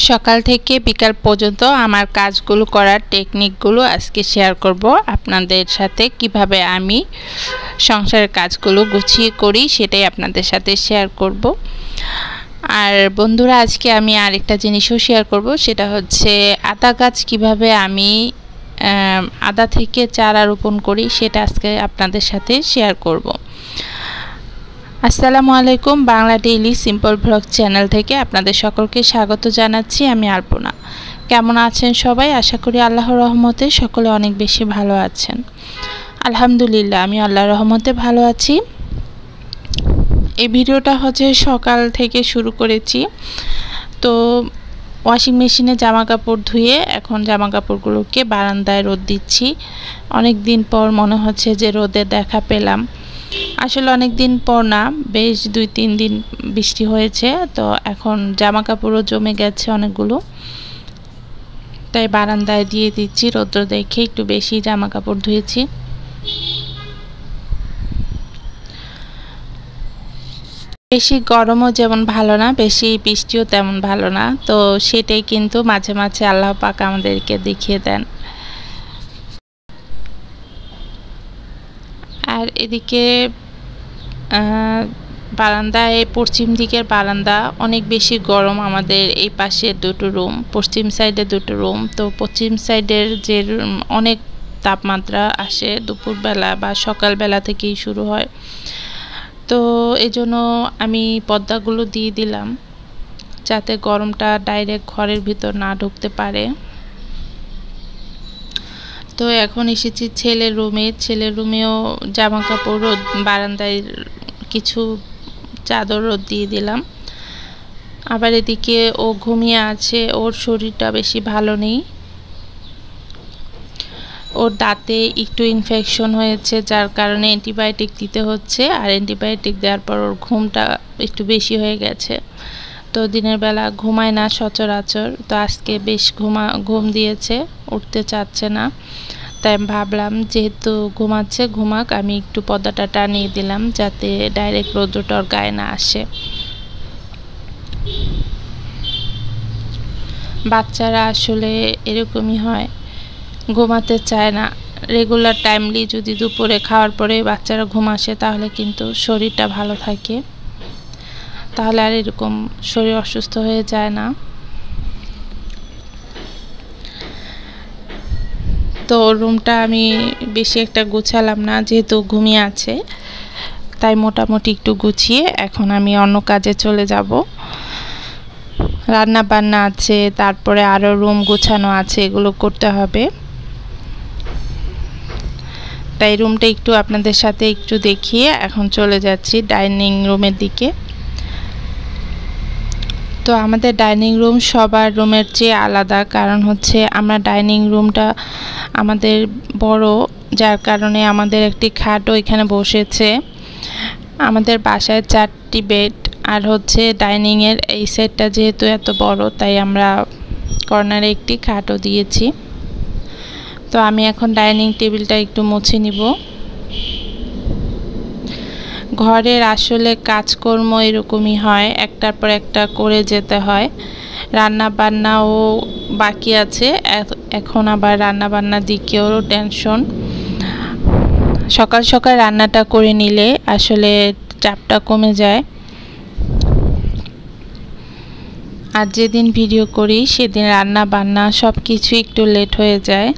সকাল থেকে বিকাল পর্যন্ত আমার কাজগুলো করার টেকনিকগুলো আজকে শেয়ার করব আপনাদের সাথে। কিভাবে আমি সংসারের কাজগুলো গুছিয়ে করি সেটাই আপনাদের সাথে শেয়ার করব। আর বন্ধুরা, আজকে আমি আরেকটা জিনিসও শেয়ার করব, সেটা হচ্ছে আদা গাছ কিভাবে আমি আদা থেকে চারা রোপণ করি সেটা আজকে আপনাদের সাথে শেয়ার করব। আসসালামু আলাইকুম, Bangla daily simple blog channel থেকে আপনাদের সকলকে স্বাগত জানাচ্ছি। আমি আলপনা। কেমন আছেন সবাই? আশা করি আল্লাহর রহমতে সকলে অনেক বেশি ভালো আছেন। আলহামদুলিল্লাহ, আমি আল্লাহর রহমতে ভালো আছি। এই ভিডিওটা হচ্ছে সকাল থেকে শুরু করেছি। তো ওয়াশিং মেশিনে জামা কাপড় ধুয়ে এখন জামা কাপড়গুলোকে বারান্দায় রোদ দিচ্ছি। অনেক দিন পর মনে হচ্ছে যে রোদের দেখা পেলাম। আসলে অনেক দিন পর না, বেশ 2-3 দিন বৃষ্টি হয়েছে, তো এখন জামা কাপড়ও জমে গেছে অনেকগুলো, তাই বারান্দায় দিয়ে দিচ্ছি। রোদ্র দেখে একটু বেশি জামা কাপড় ধুয়েছি। বেশি গরমও যেমন ভালো না, বেশি বৃষ্টিও তেমন ভালো না, তো সেটাই কিন্তু মাঝে মাঝে আল্লাহ পাক আমাদেরকে দেখিয়ে দেন। আর এদিকে বারান্দায়, পশ্চিম দিকের বারান্দা অনেক বেশি গরম। আমাদের এই পাশে দুটো রুম, পশ্চিম সাইডে দুটো রুম, তো পশ্চিম সাইডের যে অনেক তাপমাত্রা আসে দুপুরবেলা বা সকালবেলা থেকেই শুরু হয়। তো এজন্য আমি পর্দাগুলো দিয়ে দিলাম যাতে গরমটা ডাইরেক্ট ঘরের ভিতর না ঢুকতে পারে। তো এখন এসেছি ছেলের রুমে। ছেলের রুমেও জামা কাপড় বারান্দায় কিছু চাদর রোদ দিয়ে দিলাম। আবার এদিকে ও ঘুমিয়ে আছে, ওর শরীরটা বেশি ভালো নেই। ওর দাঁতে একটু ইনফেকশন হয়েছে, যার কারণে অ্যান্টিবায়োটিক দিতে হচ্ছে। আর অ্যান্টিবায়োটিক দেওয়ার পর ওর ঘুমটা একটু বেশি হয়ে গেছে, তো দিনের বেলা ঘুমায় না সচরাচর। তো আজকে বেশ ঘুম দিয়েছে, উঠতে চাচ্ছে না। তাই আমি ভাবলাম যেহেতু ঘুমাচ্ছে, ঘুমাক, আমি একটু পর্দাটা টানিয়ে দিলাম যাতে ডাইরেক্ট রোদ্রটা ওর গায়ে না আসে। বাচ্চারা আসলে এরকমই হয়, ঘুমাতে চায় না। রেগুলার টাইমলি যদি দুপুরে খাওয়ার পরে বাচ্চারা ঘুম আসে তাহলে কিন্তু শরীরটা ভালো থাকে, তাহলে আর এরকম শরীর অসুস্থ হয়ে যায় না। তো রুমটা আমি বেশি একটা গুছালাম না, যেহেতু ঘুমিয়ে আছে, তাই মোটামুটি একটু গুছিয়ে এখন আমি অন্য কাজে চলে যাব। রান্না বান্না আছে, তারপরে আরও রুম গুছানো আছে, এগুলো করতে হবে। তাই রুমটা একটু আপনাদের সাথে একটু দেখিয়ে এখন চলে যাচ্ছি ডাইনিং রুমের দিকে। তো আমাদের ডাইনিং রুম সবার রুমের চেয়ে আলাদা, কারণ হচ্ছে আমরা ডাইনিং রুমটা আমাদের বড়, যার কারণে আমাদের একটি খাটও এখানে বসেছে। আমাদের বাসায় 4টি বেড, আর হচ্ছে ডাইনিংয়ের এই সেটটা যেহেতু এত বড়, তাই আমরা কর্নারে একটি খাটও দিয়েছি। তো আমি এখন ডাইনিং টেবিলটা একটু মুছে নিব। ঘরের আসলে কাজকর্ম এরকমই হয়, একটার পর একটা করে যেতে হয়। রান্না বান্নাও বাকি আছে, এখন আবার রান্না বান্নার দিকেও টেনশন। সকাল সকাল রান্নাটা করে নিলে আসলে চাপটা কমে যায়। আর যেদিন ভিডিও করি সেদিন রান্না বান্না সব কিছু একটু লেট হয়ে যায়।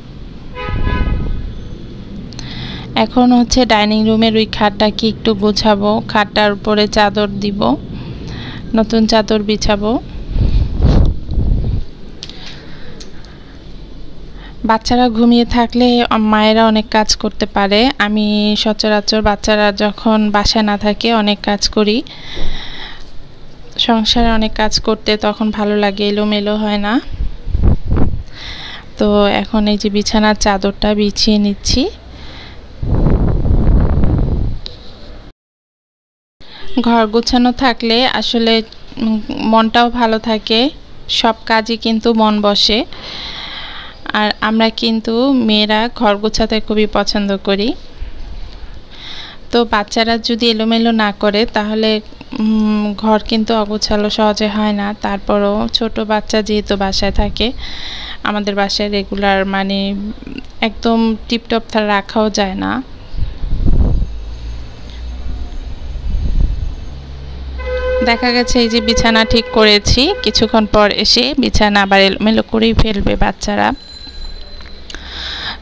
এখন হচ্ছে ডাইনিং রুমের ওই খাটটাকে একটু গোছাবো, খাটটার উপরে চাদর দিব, নতুন চাদর বিছাবো। বাচ্চারা ঘুমিয়ে থাকলে মায়েরা অনেক কাজ করতে পারে। আমি সচরাচর বাচ্চারা যখন বাসায় না থাকে অনেক কাজ করি, সংসারে অনেক কাজ করতে তখন ভালো লাগে, এলোমেলো হয় না। তো এখন এই যে বিছানার চাদরটা বিছিয়ে নিচ্ছি। ঘর গোছানো থাকলে আসলে মনটাও ভালো থাকে, সব কাজে কিন্তু মন বসে। আর আমরা কিন্তু মেয়েরা ঘর গোছাতে খুবই পছন্দ করি। তো বাচ্চারা যদি এলোমেলো না করে তাহলে ঘর কিন্তু অগোছালো সহজে হয় না। তারপরও ছোট বাচ্চা যেহেতু বাসায় থাকে, আমাদের বাসায় রেগুলার মানে একদম টিপটপ রাখাও যায় না। দেখা গেছে এই যে বিছানা ঠিক করেছি, কিছুক্ষণ পর এসে বিছানা আবার এলোমেলো করেই ফেলবে বাচ্চারা।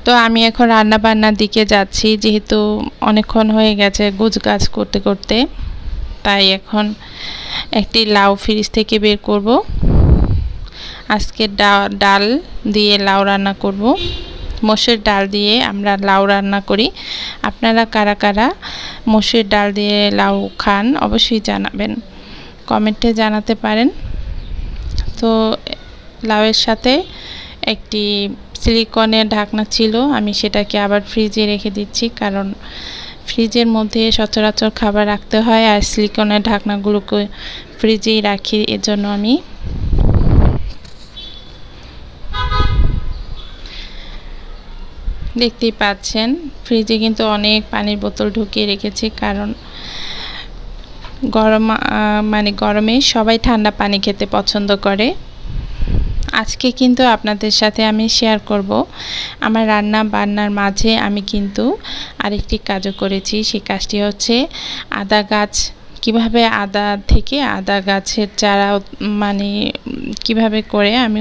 তো আমি এখন রান্না বান্নার দিকে যাচ্ছি, যেহেতু অনেকক্ষণ হয়ে গেছে গোছগাছ করতে করতে। তাই এখন একটি লাউ ফ্রিজ থেকে বের করব। আজকে ডাল দিয়ে লাউ রান্না করব। মসুর ডাল দিয়ে আমরা লাউ রান্না করি। আপনারা কারা কারা মসুর ডাল দিয়ে লাউ খান অবশ্যই জানাবেন, কমেন্টে জানাতে পারেন। তো লাউয়ের সাথে একটি সিলিকনের ঢাকনা ছিল, আমি সেটাকে আবার ফ্রিজে রেখে দিচ্ছি, কারণ ফ্রিজের মধ্যে সচরাচর খাবার রাখতে হয়, আর সিলিকনের ঢাকনাগুলোকে ফ্রিজেই রাখি। এজন্য আমি দেখতেই পাচ্ছেন ফ্রিজে কিন্তু অনেক পানির বোতল ঢুকিয়ে রেখেছি, কারণ গরমে সবাই ঠান্ডা পানি খেতে পছন্দ করে। আজকে কিন্তু আপনাদের সাথে আমি শেয়ার করব আমার রান্না বান্নার মাঝে আমি কিন্তু আরেকটি কাজও করেছি। সেই কাজটি হচ্ছে আদা গাছ, কিভাবে আদা থেকে আদা গাছের চারা মানে কিভাবে করে আমি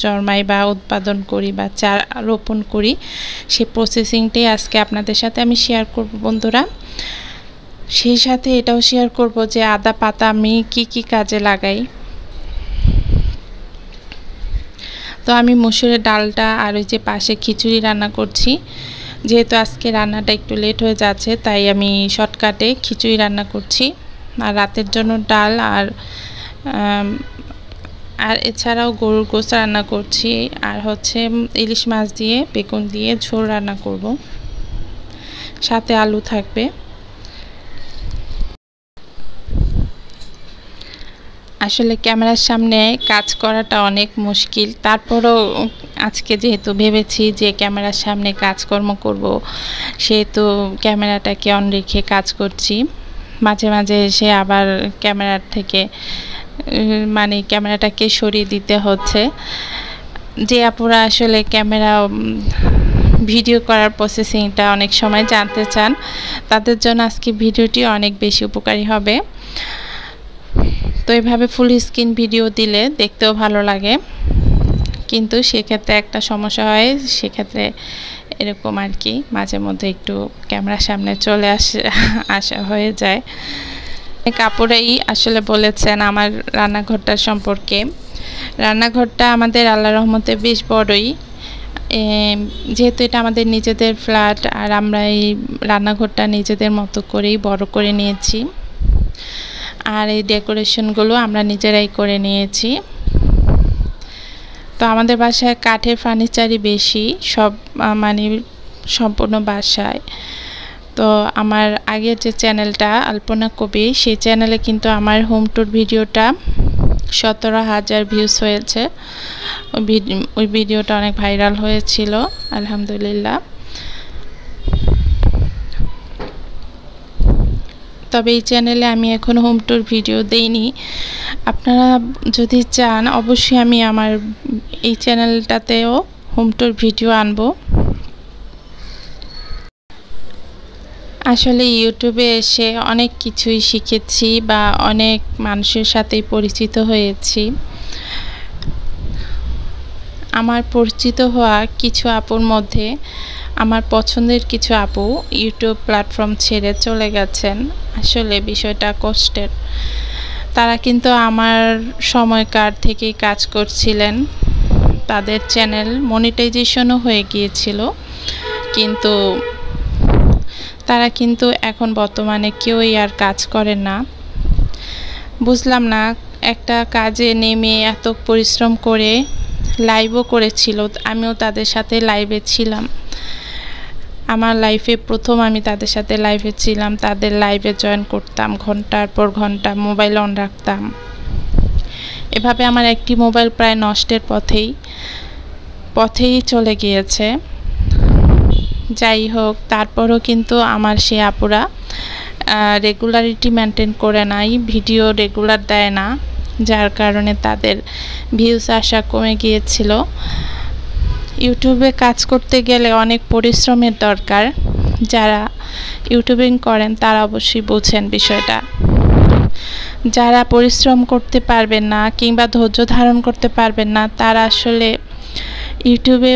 জন্মাই বা উৎপাদন করি বা চারা রোপণ করি, সেই প্রসেসিংটাই আজকে আপনাদের সাথে আমি শেয়ার করব বন্ধুরা। সেই সাথে এটাও শেয়ার করব যে আদা পাতা আমি কি কাজে লাগাই। তো আমি মসুরের ডালটা আর ওই যে পাশে খিচুড়ি রান্না করছি। যেহেতু আজকে রান্নাটা একটু লেট হয়ে যাচ্ছে, তাই আমি শর্টকাটে খিচুড়ি রান্না করছি। আর রাতের জন্য ডাল আর এছাড়াও গরুর গোশত রান্না করছি, আর হচ্ছে ইলিশ মাছ দিয়ে বেগুন দিয়ে ঝোল রান্না করব, সাথে আলু থাকবে। আসলে ক্যামেরার সামনে কাজ করাটা অনেক মুশকিল, তারপরও আজকে যেহেতু ভেবেছি যে ক্যামেরার সামনে কাজকর্ম করব, সেহেতু ক্যামেরাটাকে অন রেখে কাজ করছি। মাঝে মাঝে এসে আবার ক্যামেরার থেকে মানে ক্যামেরাটাকে সরিয়ে দিতে হচ্ছে। যে আপুরা আসলে ক্যামেরা ভিডিও করার প্রসেসিংটা অনেক সময় জানতে চান, তাদের জন্য আজকে ভিডিওটি অনেক বেশি উপকারী হবে। তো এভাবে ফুল স্ক্রিন ভিডিও দিলে দেখতেও ভালো লাগে, কিন্তু সেক্ষেত্রে একটা সমস্যা হয়, সেক্ষেত্রে এরকম আর কি মাঝে মধ্যে একটু ক্যামেরার সামনে চলে আসা হয়ে যায়। কাপড়েই আসলে বলেছেন আমার রান্নাঘরটার সম্পর্কে। রান্নাঘরটা আমাদের আল্লাহর রহমতে বেশ বড়ই, যেহেতু এটা আমাদের নিজেদের ফ্ল্যাট, আর আমরা এই রান্নাঘরটা নিজেদের মতো করেই বড় করে নিয়েছি। আর এই ডেকোরেশনগুলো আমরা নিজেরাই করে নিয়েছি। তো আমাদের বাসায় কাঠের ফার্নিচারই বেশি, সব মানে সম্পূর্ণ বাসায়। তো আমার আগের যে চ্যানেলটা আলপনা কবি, সেই চ্যানেলে কিন্তু আমার হোম ট্যুর ভিডিওটা 17,000 ভিউজ হয়েছে। ওই ভিডিওটা অনেক ভাইরাল হয়েছিল আলহামদুলিল্লাহ। তবে এই চ্যানেলে আমি এখন হোম ট্যুর ভিডিও দেইনি। আপনারা যদি চান অবশ্যই আমি আমার এই চ্যানেলটাতেও হোম ট্যুর ভিডিও আনবো। আসলে ইউটিউবে এসে অনেক কিছুই শিখেছি বা অনেক মানুষের সাথেই পরিচিত হয়েছি। আমার পরিচিত হওয়া কিছু আপুর মধ্যে আমার পছন্দের কিছু আপু ইউটিউব প্ল্যাটফর্ম ছেড়ে চলে গেছেন। আসলে বিষয়টা কষ্টের। তারা কিন্তু আমার সময়কার থেকেই কাজ করছিলেন, তাদের চ্যানেল মনিটাইজেশনও হয়ে গিয়েছিল, কিন্তু তারা কিন্তু এখন বর্তমানে কেউই আর কাজ করে না। বুঝলাম না, একটা কাজে নেমে এত পরিশ্রম করে লাইভও করেছিল, আমিও তাদের সাথে লাইভে ছিলাম। আমার লাইফে প্রথম আমি তাদের সাথে লাইভে ছিলাম, তাদের লাইভে জয়েন করতাম, ঘন্টার পর ঘন্টা মোবাইল অন রাখতাম। এভাবে আমার একটি মোবাইল প্রায় নষ্টের পথেই চলে গিয়েছে। যাই হোক, তারপরও কিন্তু আমার সে আপুরা রেগুলারিটি মেনটেন করে নাই, ভিডিও রেগুলার দেয় না, যার কারণে তাদের ভিউজ আসা কমে গিয়েছিল। ইউটিউবে কাজ করতে গেলে অনেক পরিশ্রমের দরকার। যারা ইউটিউবিং করেন তারা অবশ্যই বোঝেন বিষয়টা। যারা পরিশ্রম করতে পারবেন না কিংবা ধৈর্য ধারণ করতে পারবেন না, তারা আসলে ইউটিউবে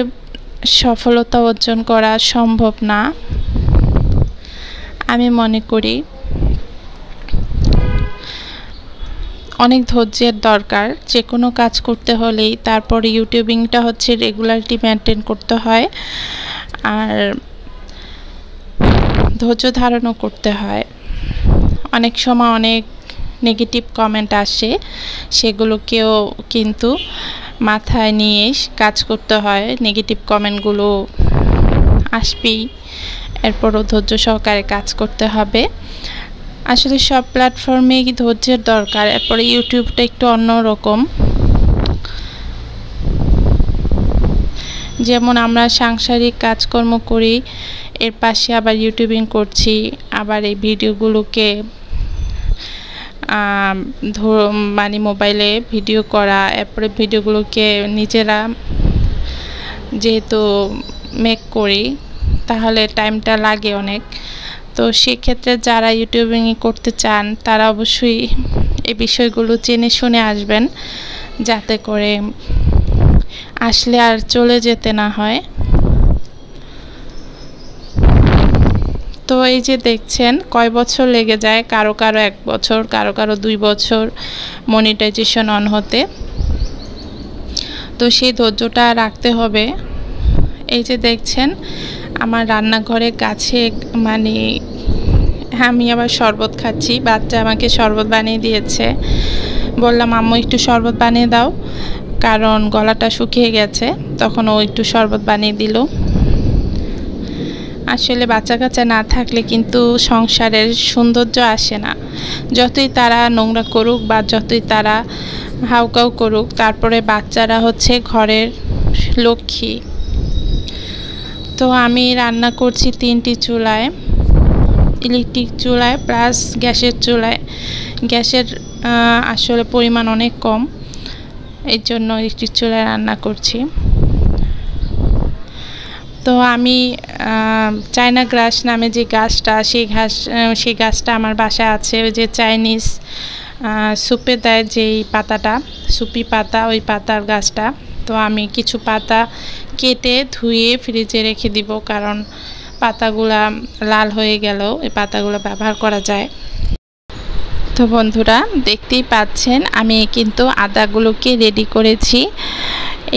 সফলতা অর্জন করা সম্ভব না। আমি মনে করি অনেক ধৈর্যের দরকার যে কোনো কাজ করতে হলেই। তারপরে ইউটিউবিংটা হচ্ছে রেগুলারিটি মেনটেন করতে হয়, আর ধৈর্য ধারণও করতে হয়। অনেক সময় অনেক নেগেটিভ কমেন্ট আসে, সেগুলোকেও কিন্তু মাথায় নিয়ে কাজ করতে হয়। নেগেটিভ কমেন্টগুলো আসবেই, এরপরও ধৈর্য সহকারে কাজ করতে হবে। আসলে সব প্ল্যাটফর্মেই ধৈর্যের দরকার। এরপরে ইউটিউবটা একটু অন্যরকম। যেমন আমরা সাংসারিক কাজকর্ম করি, এর পাশে আবার ইউটিউবিং করছি, আবার এই ভিডিওগুলোকে মানে মোবাইলে ভিডিও করা, এরপরে ভিডিওগুলোকে নিজেরা যেহেতু মেক করি, তাহলে টাইমটা লাগে অনেক। তো সেক্ষেত্রে যারা ইউটিউবিং করতে চান তারা অবশ্যই এই বিষয়গুলো জেনে শুনে আসবেন, যাতে করে আসলে আর চলে যেতে না হয়। তো এই যে দেখছেন কয় বছর লেগে যায়, কারো কারো 1 বছর, কারো কারো 2 বছর মনিটাইজেশন অন হতে। তো সেই ধৈর্যটা রাখতে হবে। এই যে দেখছেন আমার রান্নাঘরে গাছে মানে আমি আবার শরবত খাচ্ছি। বাচ্চা আমাকে শরবত বানিয়ে দিয়েছে। বললাম আম্মু একটু শরবত বানিয়ে দাও, কারণ গলাটা শুকিয়ে গেছে। তখন ও একটু শরবত বানিয়ে দিল। আসলে বাচ্চা কাচ্চা না থাকলে কিন্তু সংসারের সৌন্দর্য আসে না। যতই তারা নোংরা করুক বা যতই তারা হাউকাউ করুক, তারপরে বাচ্চারা হচ্ছে ঘরের লক্ষ্মী। তো আমি রান্না করছি 3টি চুলায়, ইলেকট্রিক চুলায় প্লাস গ্যাসের চুলায়। গ্যাসের আসলে পরিমাণ অনেক কম, এই জন্য ইলেকট্রিক চুলায় রান্না করছি। তো আমি চায়না গ্রাস নামে যে গাছটা, সেই গাছটা আমার বাসায় আছে। ওই যে চাইনিজ সুপে দেয় যেই পাতাটা, সুপি পাতা, ওই পাতার গাছটা। তো আমি কিছু পাতা কেটে ধুয়ে ফ্রিজে রেখে দিব, কারণ পাতাগুলা লাল হয়ে গেলেও এই পাতাগুলো ব্যবহার করা যায়। তো বন্ধুরা দেখতেই পাচ্ছেন আমি কিন্তু আদাগুলোকে রেডি করেছি।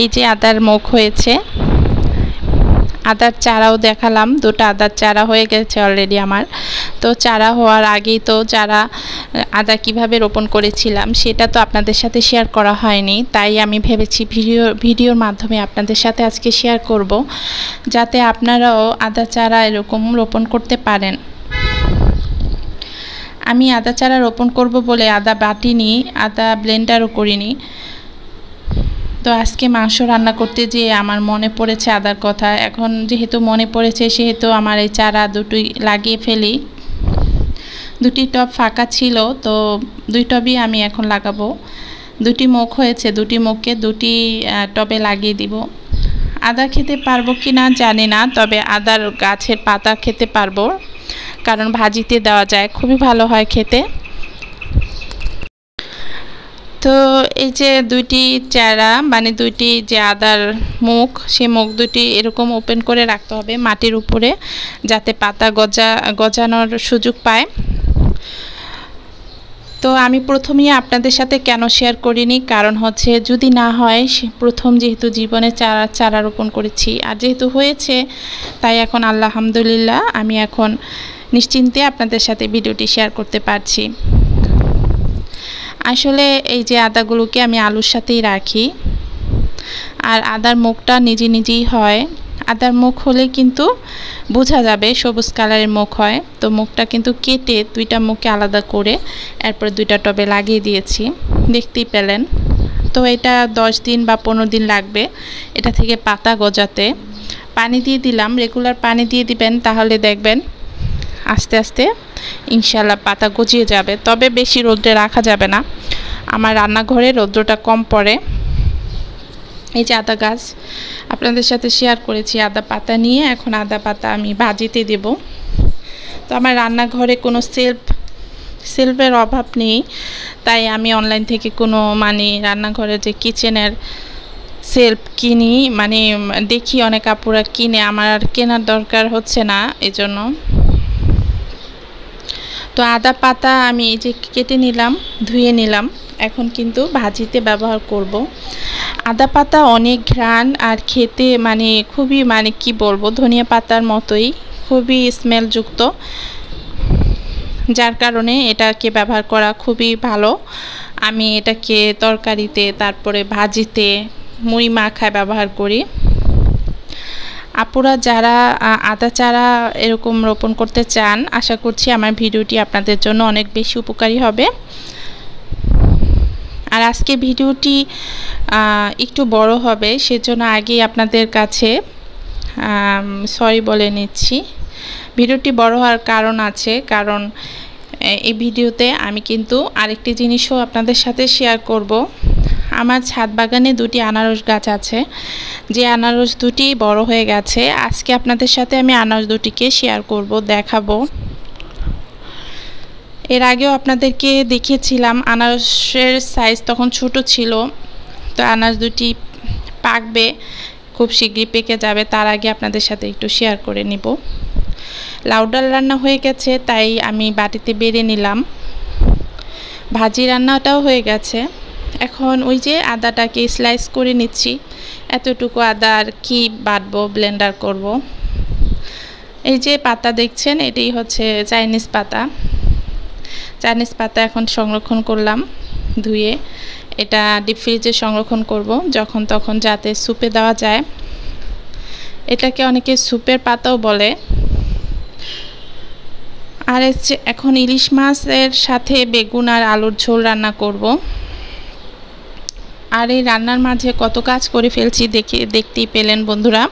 এই যে আদার মুখ হয়েছে, আদার চারাও দেখালাম। 2টা আদার চারা হয়ে গেছে অলরেডি আমার। তো চারা হওয়ার আগেই তো চারা আদা কিভাবে রোপণ করেছিলাম সেটা তো আপনাদের সাথে শেয়ার করা হয়নি, তাই আমি ভেবেছি ভিডিওর মাধ্যমে আপনাদের সাথে আজকে শেয়ার করব, যাতে আপনারাও আদা চারা এরকম রোপণ করতে পারেন। আমি আদা চারা রোপণ করব বলে আদা বাটিনি, আদা ব্লেন্ডারও করিনি। তো আজকে মাংস রান্না করতে যেয়ে আমার মনে পড়েছে আদার কথা। এখন যেহেতু মনে পড়েছে, সেহেতু আমার এই চারা দুটোই লাগিয়ে ফেলি। 2টি টব ফাঁকা ছিল, তো 2 টবই আমি এখন লাগাবো। 2টি মুখ হয়েছে, 2টি মুখকে 2টি টবে লাগিয়ে দিব। আদা খেতে পারবো কি না জানি না, তবে আদার গাছের পাতা খেতে পারবো, কারণ ভাজিতে দেওয়া যায়, খুবই ভালো হয় খেতে। তো এই যে 2টি চারা মানে 2টি যে আদার মুখ, সেই মুখ 2টি এরকম ওপেন করে রাখতে হবে মাটির উপরে, যাতে পাতা গজানোর সুযোগ পায়। তো আমি প্রথমেই আপনাদের সাথে কেন শেয়ার করিনি, কারণ হচ্ছে যদি না হয়, প্রথম যেহেতু জীবনে চারা রোপণ করেছি, আর যেহেতু হয়েছে, তাই এখন আলহামদুলিল্লাহ আমি এখন নিশ্চিন্তে আপনাদের সাথে ভিডিওটি শেয়ার করতে পারছি। আসলে এই যে আদাগুলোকে আমি আলুর সাথেই রাখি, আর আদার মুখটা নিজেই হয়। আদার মুখ হলে কিন্তু বোঝা যাবে সবুজ কালারের মুখ হয়। তো মুখটা কিন্তু কেটে 2টা মুখকে আলাদা করে এরপর 2টা টবে লাগিয়ে দিয়েছি, দেখতেই পেলেন। তো এটা 10 দিন বা 15 দিন লাগবে এটা থেকে পাতা গজাতে। পানি দিয়ে দিলাম, রেগুলার পানি দিয়ে দিবেন, তাহলে দেখবেন আস্তে আস্তে ইনশাআল্লাহ পাতা গজিয়ে যাবে। তবে বেশি রোদ্রে রাখা যাবে না, আমার রান্নাঘরে রৌদ্রটা কম পড়ে। এই যে আদা গাছ আপনাদের সাথে শেয়ার করেছি, আদা পাতা নিয়ে এখন আদা পাতা আমি ভাজিতে দেব। তো আমার রান্নাঘরে কোনো সেলফের অভাব নেই, তাই আমি অনলাইন থেকে কোনো রান্নাঘরে যে কিচেনের সেলফ কিনি দেখি অনেক আপুরা কিনে, আমার আর কেনার দরকার হচ্ছে না এজন্য। তো আদা পাতা আমি এই যে কেটে নিলাম, ধুয়ে নিলাম, এখন কিন্তু ভাজিতে ব্যবহার করব। আদা পাতা অনেক ঘ্রাণ আর খেতে খুবই কি বলবো, ধনিয়া পাতার মতোই খুবই স্মেলযুক্ত, যার কারণে এটাকে ব্যবহার করা খুবই ভালো। আমি এটাকে তরকারিতে, তারপরে ভাজিতে, মুড়ি মাখায় ব্যবহার করি। আপুরা যারা আদা চারা এরকম রোপণ করতে চান, আশা করছি আমার ভিডিওটি আপনাদের জন্য অনেক বেশি উপকারী হবে। আর আজকে ভিডিওটি একটু বড় হবে, সেজন্য আগেই আপনাদের কাছে সরি বলে নিচ্ছি। ভিডিওটি বড় হওয়ার কারণ আছে, কারণ এই ভিডিওতে আমি কিন্তু আরেকটি জিনিসও আপনাদের সাথে শেয়ার করব। আমার ছাদ বাগানে দুটি আনারস গাছ আছে, যে আনারস দুটি বড় হয়ে গেছে। আজকে আপনাদের সাথে আমি আনারস দুটিকে শেয়ার করব, দেখাবো। এর আগেও আপনাদেরকে দেখিয়েছিলাম, আনারসের সাইজ তখন ছোট ছিল। তো আনারস দুটি পাকবে, খুব শীঘ্রই পেকে যাবে, তার আগে আপনাদের সাথে একটু শেয়ার করে নিব। লাউ ডাল রান্না হয়ে গেছে, তাই আমি বাটিতে বেড়ে নিলাম। ভাজি রান্নাটাও হয়ে গেছে, এখন ওই যে আদাটাকে স্লাইস করে নিচ্ছি। এতটুকু আদা আর কি বাটবো, ব্লেন্ডার করব। এই যে পাতা দেখছেন, এটাই হচ্ছে চাইনিজ পাতা। চাইনিজ পাতা এখন সংরক্ষণ করলাম ধুয়ে, এটা ডিপ ফ্রিজে সংরক্ষণ করব যখন তখন, যাতে স্যুপে দেওয়া যায়। এটাকে অনেকে স্যুপের পাতাও বলে। আর এখন ইলিশ মাছের সাথে বেগুন আর আলুর ঝোল রান্না করব। আর এই রান্নার মাঝে কত কাজ করে ফেলছি দেখতেই পেলেন বন্ধুরা।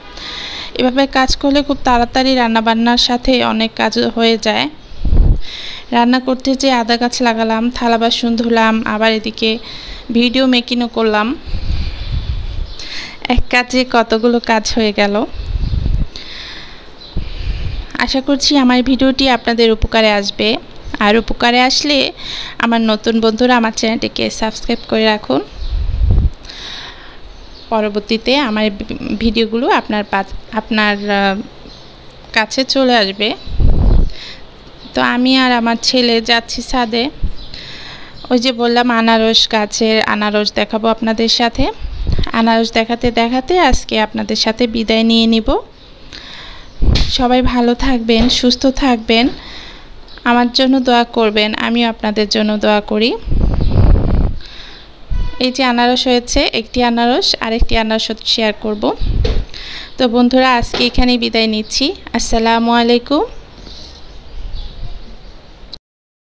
এভাবে কাজ করলে খুব তাড়াতাড়ি রান্নাবান্নার সাথে অনেক কাজ হয়ে যায়। রান্না করতে যে আদা গাছ লাগালাম, থালা বাসন ধুলাম, আবার এদিকে ভিডিও মেকিংও করলাম, এক কাজে কতগুলো কাজ হয়ে গেল। আশা করছি আমার ভিডিওটি আপনাদের উপকারে আসবে, আর উপকারে আসলে আমার নতুন বন্ধুরা আমার চ্যানেলটিকে সাবস্ক্রাইব করে রাখুন। পরবর্তীতে আমার ভিডিওগুলো আপনার কাছে চলে আসবে। তো আমি আর আমার ছেলে যাচ্ছি ছাদে, ওই যে বললাম আনারস গাছের আনারস দেখাবো আপনাদের সাথে। আনারস দেখাতে দেখাতে আজকে আপনাদের সাথে বিদায় নিয়ে নিব। সবাই ভালো থাকবেন, সুস্থ থাকবেন, আমার জন্য দোয়া করবেন, আমিও আপনাদের জন্য দোয়া করি। এই যে আনারস হয়েছে, একটি আনারস আরেকটি আনারস শেয়ার করব। তো বন্ধুরা আজকে এখানেই বিদায় নিচ্ছি। আসসালামু আলাইকুম।